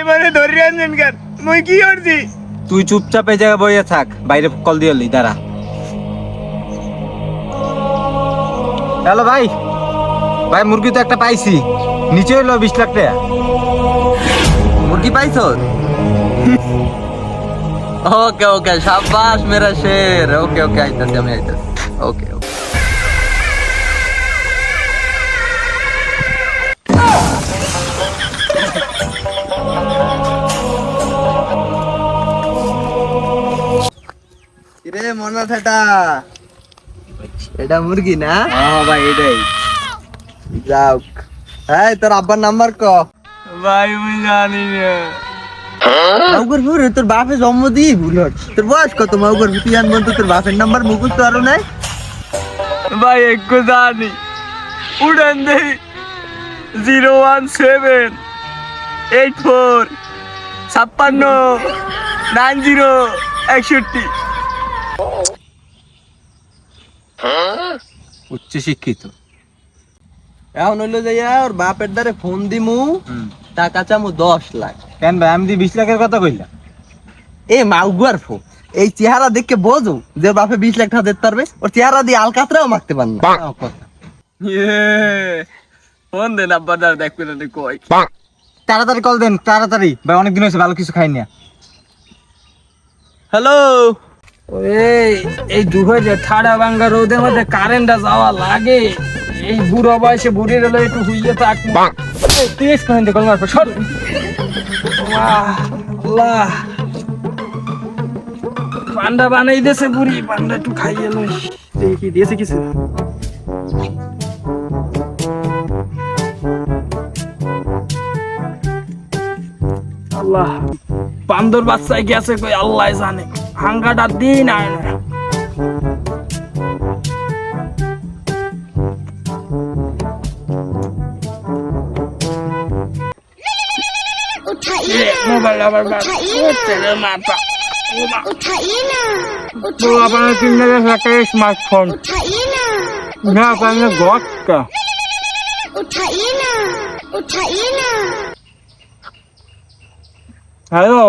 মানে ধরে আনছেন কেন? মুই কি করছি? তুই চুপচাপ এই জায়গায় বইয়ে থাক, বাইরে কল দিয়লি দাঁড়া। হ্যালো ভাই, ভাই মুরগি তো একটা পাইছি, নিচে হইলো 20 লাখ টাকা। মুরগি পাইছো? ওকে ওকে, শাবাশ মেরা শের। ওকে ওকে, আইতাছি আমি, আইতাছি। ওকে ওকে। রে মনা থাটা, এটা মুরগি না? হ্যাঁ ভাই এটাই। যাও, এই তোর আব্বার নাম্বার ক। ভাই মুই জানি না। মাউগর ফুরে তোর বাপে জন্ম দিই ভুলট। তোর বয়স কত মাউগর তুই আনবো তো তোর বাপের নাম্বার মুখস্থ আরো নাই? ভাই একটু জানি, উড়ান দেই 01784569061। উচ্চ শিক্ষিত। এখন হইলো যাইয়া ওর বাপের দ্বারে ফোন দিমু, টাকা চামু 10 লাখ। কেন ভাই, আমি 20 লাখের কথা কইলাম। এ মাউগর ফো, এই চেহারা দেখে বোঝো যে ওর বাপে 20 লাখ টাকা দিতে পারবে? ওর চেহারা দিয়ে আলকাতরাও মারতে পার না। ফোন দেন আব্বার দ্বারা দেখবেন না কই। তাড়াতাড়ি কল দেন, তাড়াতাড়ি ভাই, অনেকদিন হয়েছে ভালো কিছু খাইনি। হ্যালো, এই দুপুরে যে ঠাড়া ভাঙ্গা রোদের মধ্যে কারেন্টটা যাওয়া লাগে, এই বুড়ো বয়সে বুড়ির হলো একটু হুইয়ে থাক। তেজ কারেন্ট কল মারবো, সর। আল্লাহ, পান্ডা বানাই দিয়েছে বুড়ি, পান্ডা একটু খাইয়ে লই। দেখি দিয়েছে কিছু। আল্লাহ, বান্দর বাচ্চায় গেছে কই আল্লাহ জানে। হাঙ্গাটা দিন আয় না। মোবাইল আবার মাথা আপনার কিনে একটা স্মার্টফোন না আপনার ঘরটা। হ্যালো,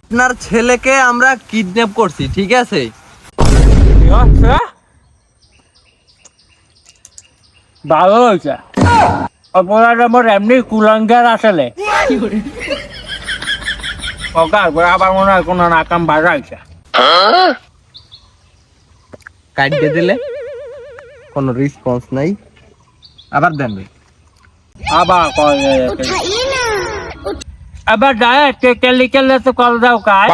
আপনার ছেলেকে আমরা কিডন্যাপ করছি, ঠিক আছে? ভালো হয়েছে। অপরাধ আমার এমনি কুলাঙ্গার আসলে। আবার মনে হয় কোন নাকাম বাজাইছে। কাটতে দিলে কোনো রেসপন্স নাই। আবার দেন ভাই। আবার কল আবার ডাইরেক্ট কেলে তো কল দাও কাজ।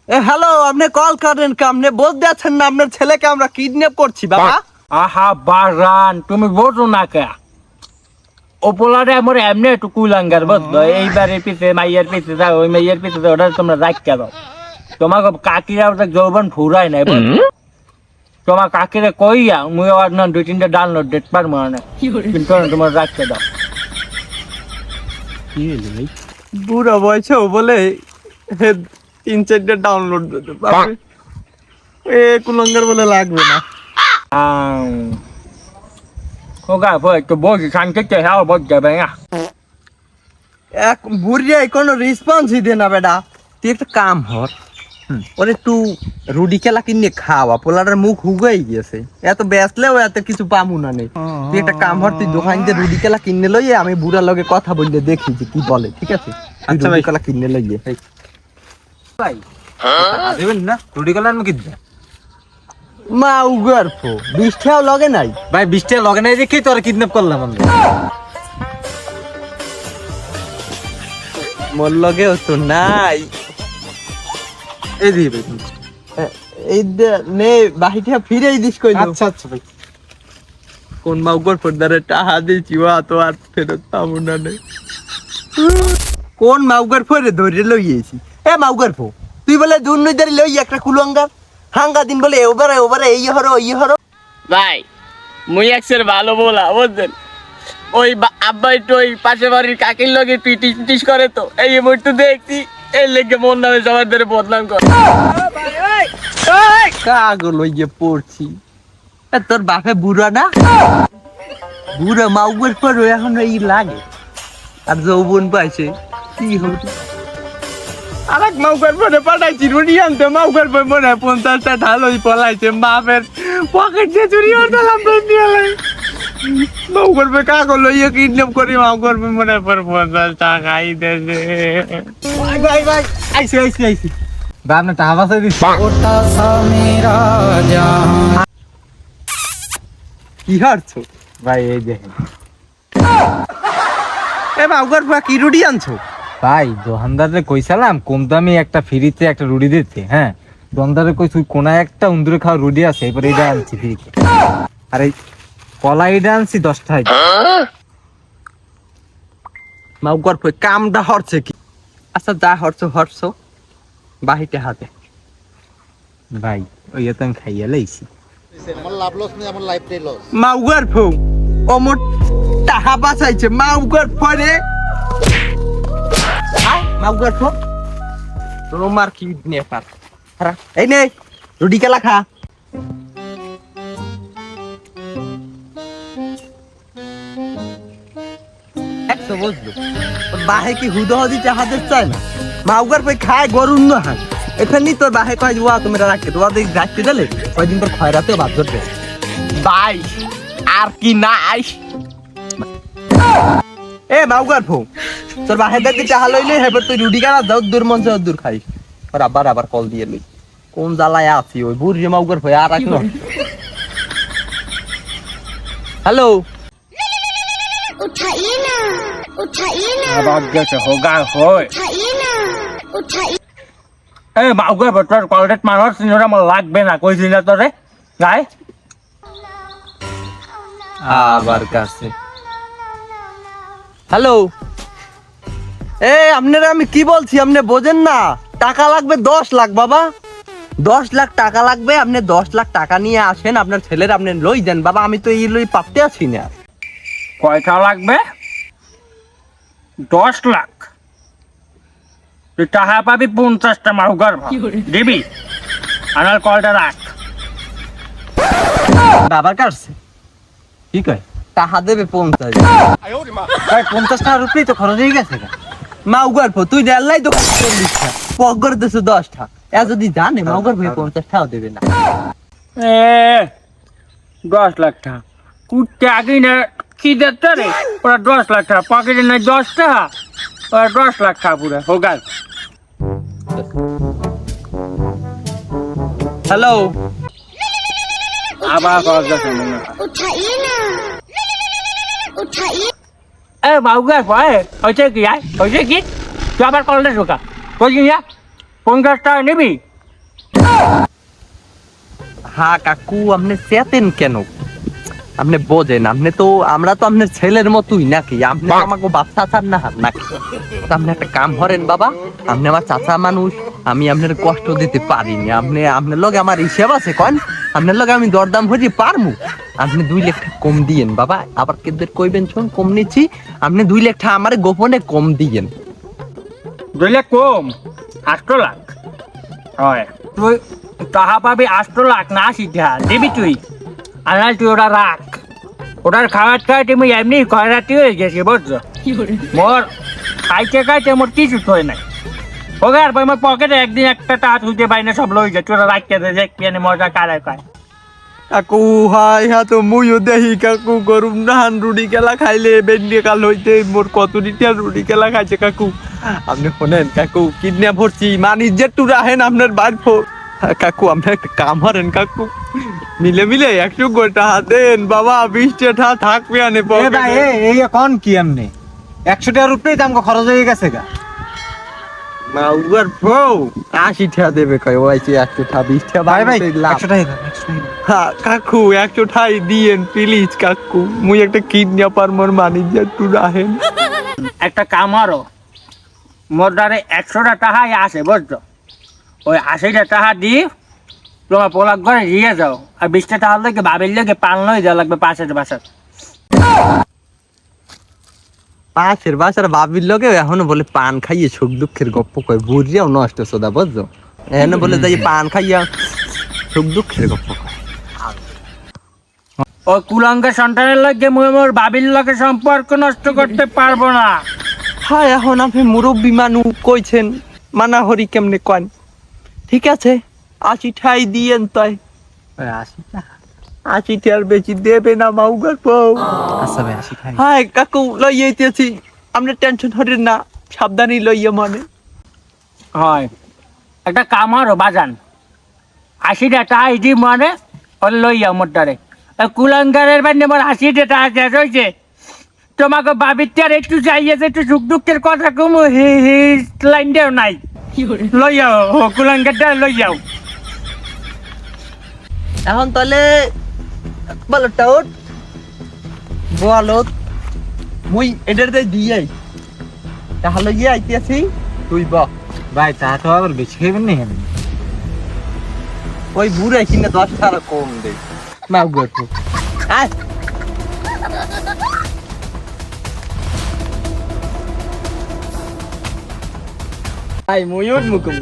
এ হ্যালো, আপনি কল করেন কে? আপনি বলতে যাচ্ছেন না আপনার ছেলেকে আমরা কিডন্যাপ করছি বাবা? আহা বারান, তুমি বোঝো না কে? ওপলারে আমার এমনি একটু কুলাঙ্গার বুঝলো। এইবারে পিছে মাইয়ের পিছে যাও, ওই মাইয়ের পিছে যাও, ওটা তোমরা রাখতে দাও। তোমাকে কাকিরা ওটা যৌবন ফুরাই নাই। তোমার কাকিরে কইয়া মুই আর না 2-3টা ডাউনলোড ডেট পার মানে, কিন্তু তোমার রাখতে দাও। বুড়া বয়সেও বলে 3-4টা ডাউনলোড দিতে পারবে। এ কুলঙ্গার বলে লাগবে না। ওগা ভয় তো বসে শান্তিতে হ্যাঁ বস যাবে না। এক বুড়িয়াই কোনো রেসপন্সই দে না বেটা। তুই একটা কাম হর, ওরে একটু রুডি খেলা কিনে খাওয়া, পোলাটার মুখ হুগাই গেছে। এত বেসলেও এত কিছু পামু না নেই। তুই একটা কাম হর, তুই দোকান দিয়ে রুডি খেলা কিনে লইয়ে আমি বুড়ার লগে কথা বললে দেখি যে কি বলে, ঠিক আছে? আচ্ছা রুডি ভাই। খেলা কিনে লইয়ে ভাই দেবেন না রুটি কলার মুখে দেন মা উগার ফো 20 টাকাও লগে নাই। ভাই। 20 টাকা লগে নাই দেখি তোর কিডন্যাপ করলাম আমি। মোর লগেও তো নাই। এই দিয়ে ভাই। এই নে বাহিটা ফিরেই দিস কইলো। আচ্ছা আচ্ছা ভাই। কোন মাউগর ফোরদারে টাহা দিছি ওয়া তো আর ফেরত পাবো না নে। কোন মাউগর ফোরে ধরে লইয়েছি? এ মাউগর ফো, তুই বলে দুর্নীতির লই একটা কুলঙ্গার হাঙ্গা দিন বলে ওবারে এই হরো ওই হরো। ভাই মুই একসের ভালো বলা বুঝছেন। ওই আব্বা একটু ওই পাশে বাড়ির কাকির লগে তুই টিস করে তো এই মুহূর্তে দেখছি, এই লেগে মন নামে সবার ধরে বদনাম কর। কাগো লইয়ে পড়ছি। এ তোর বাপে বুড়া না? বুড়া মাউগর ফোর এখন এই লাগে আর যৌবন পাইছে কি হবে? আরেক মাউকার পরে পাঠাইছি রুটি আনতে, মাউকার পরে মনে হয় 50টা ঢালই পলাইছে, বাপের পকেট দিয়ে চুরি করতাম মাউকার পরে কাগজ লইয়ে কিডন্যাপ করি, মাউকার পরে মনে হয় 50 টাকাই দেছে। ভাই ভাই ভাই আইছি আইছি আইছি ভাই আপনার টাকা বাঁচাই দিচ্ছি। কি হারছো ভাই এই দেখেন এ মাউকার পরে কি রুটি আনছো? ভাই দোকানদারে কইছিলাম কম দামি একটা ফ্রিতে একটা রুটি দিতে, হ্যাঁ দোকানদারে কই তুই কোনায় একটা উন্দুরে খাওয়া রুটি আছে, এবারে এটা আনছি ফ্রিতে। আর এই কলা এটা আনছি 10 টাকা। মাউকার পরে কামটা হরছে কি? আচ্ছা যা হরছো বাহিতে হাতে। ভাই ওই তো আমি খাইয়া লাইছি। মাউগার ফৌ অমর টাকা বাঁচাইছে, মাউগার পরে মাউগার ফৌ তোমার কি নিয়ে পার এই নে রুটি কেলা খা। একশো বুঝলো বাহে কি হুদহদি চাহাদের চায় না, মাউগার পরে খায় গরুর না হায়। এখানে তোর বাহে কয় ওয়া তুমি রাখতে তোমাদের রাখতে দিলে কয়দিন পর খয়রাতেও বাদ ধরবে। ভাই আর কি নাই এ মাউগার ফো তোর বাহে দেখতে চাহা লইলে হেবার তুই রুটি কানা দাও দূর মন চাও দূর খাই। আর আবার কল দিয়ে লই কোন জ্বালায় আছি ওই বুড়ি মাউগার ফো আর রাখলো। হ্যালো उठाइए ना আবার গেছে হোগা হয় उठाइए ना उठाइए এই মাউগা তোর কলরেট মানুষ সিনোরা আমার লাগবে না, কইছি না তোরে গাই আবার কাছে। হ্যালো এ আপনারা আমি কি বলছি আপনি বোঝেন না? টাকা লাগবে 10 লাখ বাবা, 10 লাখ টাকা লাগবে। আপনি 10 লাখ টাকা নিয়ে আসেন, আপনার ছেলের আপনি লই দেন বাবা, আমি তো এই লই পাতে আছি না। কয়টা লাগবে? 10 লাখ। তুই টাকা পাবি 50টা মাউগার দিবি, আনার কলটা রাখ। বাবার কাছে কি কয় টাকা দেবে 50। ভাই 50 টাকার উপরেই তো খরচ হয়ে গেছে। মাউগার ফো তুই দেড়লাই তো 40 টাকা পগর দেছে 10 টাকা। এ যদি জানে মাউগার ভাই 50 টাকাও দেবে না। এ 10 লাখ টাকা কুটতে আগে না কি দেখতে রে, ওরা 10 লাখ টাকা পকেটে নাই 10 টাকা, ওরা 10 লাখ টাকা পুরো হোগাল। হ্যালো আবার কল যাচ্ছে মনে হয়। उठाइए ना उठाइए এ মাউগার ভাই হয়েছে কি আয় হয়েছে কি, তুই আবার কলটা ঢোকা কইছি না 50 টাকা নিবি। হ্যাঁ কাকু আপনি চেতেন কেন? আপনি বোঝেন আপনি তো আমরা তো আপনার ছেলের মতোই নাকি? আপনি তো আমাকে বাপ চাচার না নাকি? তো আপনি একটা কাম করেন বাবা, আপনি আমার চাচা মানুষ, আমি আপনার কষ্ট দিতে পারিনি। আপনার লগে আমার হিসাব আছে কন, আপনার লগে আমি দরদাম হয়ে পারমু। আপনি 2 লাখ টাকা কম দিয়েন বাবা, আবার কেদের কইবেন শোন কম নিচ্ছি, আপনি 2 লাখ টাকা আমার গোপনে কম দিয়েন। 2 লাখ কম 8 লাখ হয়, তুই টাকা পাবি 8 লাখ না 80 টাকা দিবি তুই, আনাল তুই ওটা রাখ। ওটার খাবার খাই তুমি এমনি খয়রাতি হয়ে গেছি বুঝছো, মোর খাইতে মোর কিছু থই নাই। ওকে আর ভাই আমার পকেটে একদিন একটা টাকা তুলতে পারি না, সব লই যায়, তোরা রাখতে দে দেখ কেন মজা কারে খায়। কাকু হাই হা তো মুইও দেখি কাকু গরম নাহান রুটি কেলা খাইলে বেন্ডি কাল হইতে মোর কত রিটার রুটি কেলা খাইছে কাকু। আপনি শোনেন কাকু কিডন্যাপ হচ্ছি মানি যেটু রাহেন আপনার বাড়ি ফোর। কাকু আপনি একটা কাম হারেন কাকু, মিলে 100 গোটা দেন বাবা, 20 টাকা থাকবে আনে এ ভাই এই এখন কি এমনি 100 টাকার উপরেই দাম খরচ হয়ে গেছে গা। মাউগার ফো 80 টাকা দেবে কয় ওইছে 100 টাকা 20 টাকা ভাই ভাই লাভ। 100 টাকা দাও, 100 টাকা দাও। হ্যাঁ কাকু 100 টাকাই দিয়েন প্লিজ কাকু, মুই একটা কিডন্যাপার মোর মানি যেটু রাহেন। একটা কাম আরো মোর দ্বারে 100টা টাকাই আসে বুঝছো, ওই 80টা টাকা দিয়ে তোমার পোলাক ঘরে দিয়ে যাও, আর 20টা টাকা লাগে বাবির লেগে পান লই যা লাগবে পাশের বাসার। পাশের বাসার বাবির লোকে এখনো বলে পান খাইয়ে সুখ দুঃখের গপ্প কয়, বুঝিয়াও নষ্ট সোদা বুঝছো, এখনো বলে যাই পান খাইয়া সুখ দুঃখের গপ্প কয়। ওই কুলাঙ্গের সন্তানের লাগে মুই মোর বাবির লগে সম্পর্ক নষ্ট করতে পারবো না। হ্যাঁ এখন আপনি মুরব্বী মানুষ কইছেন মানা হরি কেমনে কন ঠিক আছে 80 ঠাই দিয়েন তাই ওই 80 টাকা 80 টার বেশি দেবে না মাউগার বউ আচ্ছা ভাই 80 খাই হাই কাকু লইয়েতেছি আমরা টেনশন হরেন না সাবধানী লইয়ে মানে হয় একটা কামারও বাজান 80 টাকা আইডি মানে ওর লইয়া মোটারে কুলাঙ্গারের বান্নে আমার 80 টাকা শেষ হয়েছে তোমাকে বাবিটার একটু চাইয়েছে একটু সুখ দুঃখের কথা কমু হি লাইন দেও নাই লই যাও কুলাঙ্গারটা লই যাও এখন তাহলে বলো টাউট বলো মুই এটাতে দিয়াই তাহলে গিয়ে আইতেছি তুই বক ভাই তা তো আবার বেশি খাইবেন না কেন ওই বুড়ে কিনে 10 টাকা কম দে মাউগার বউ আয় আই ময়ূর মুকুম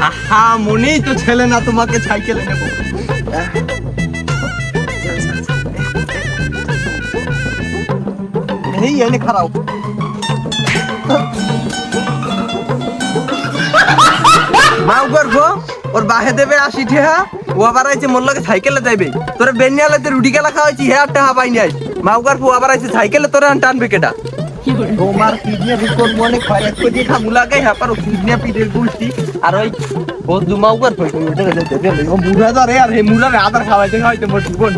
আহা মনেই তো ছেলে না তোমাকে সাইকেলে নেব এই এনে খারাপ মাও করবো ওর বাহে দেবে 80 টাকা ও আবার আইছে মোর লগে সাইকেলে যাইবে তোরে বেনিয়ালেতে রুটি গেলা খাওয়াইছি হে 8 টাকা পাই নাই মাও করবো আবার আইছে সাইকেলে তোরে টানবে কেডা তোমার কিডনি রিপোর্ট মনে খয়াত করে খামু লাগাই হ্যাঁ পারো কিডনি পিটের গুলতি আর ওই ও দুমাও করবো ওটা বুড়া ধরে আর হে মুলারে আদার খাওয়াইতে মোর জীবন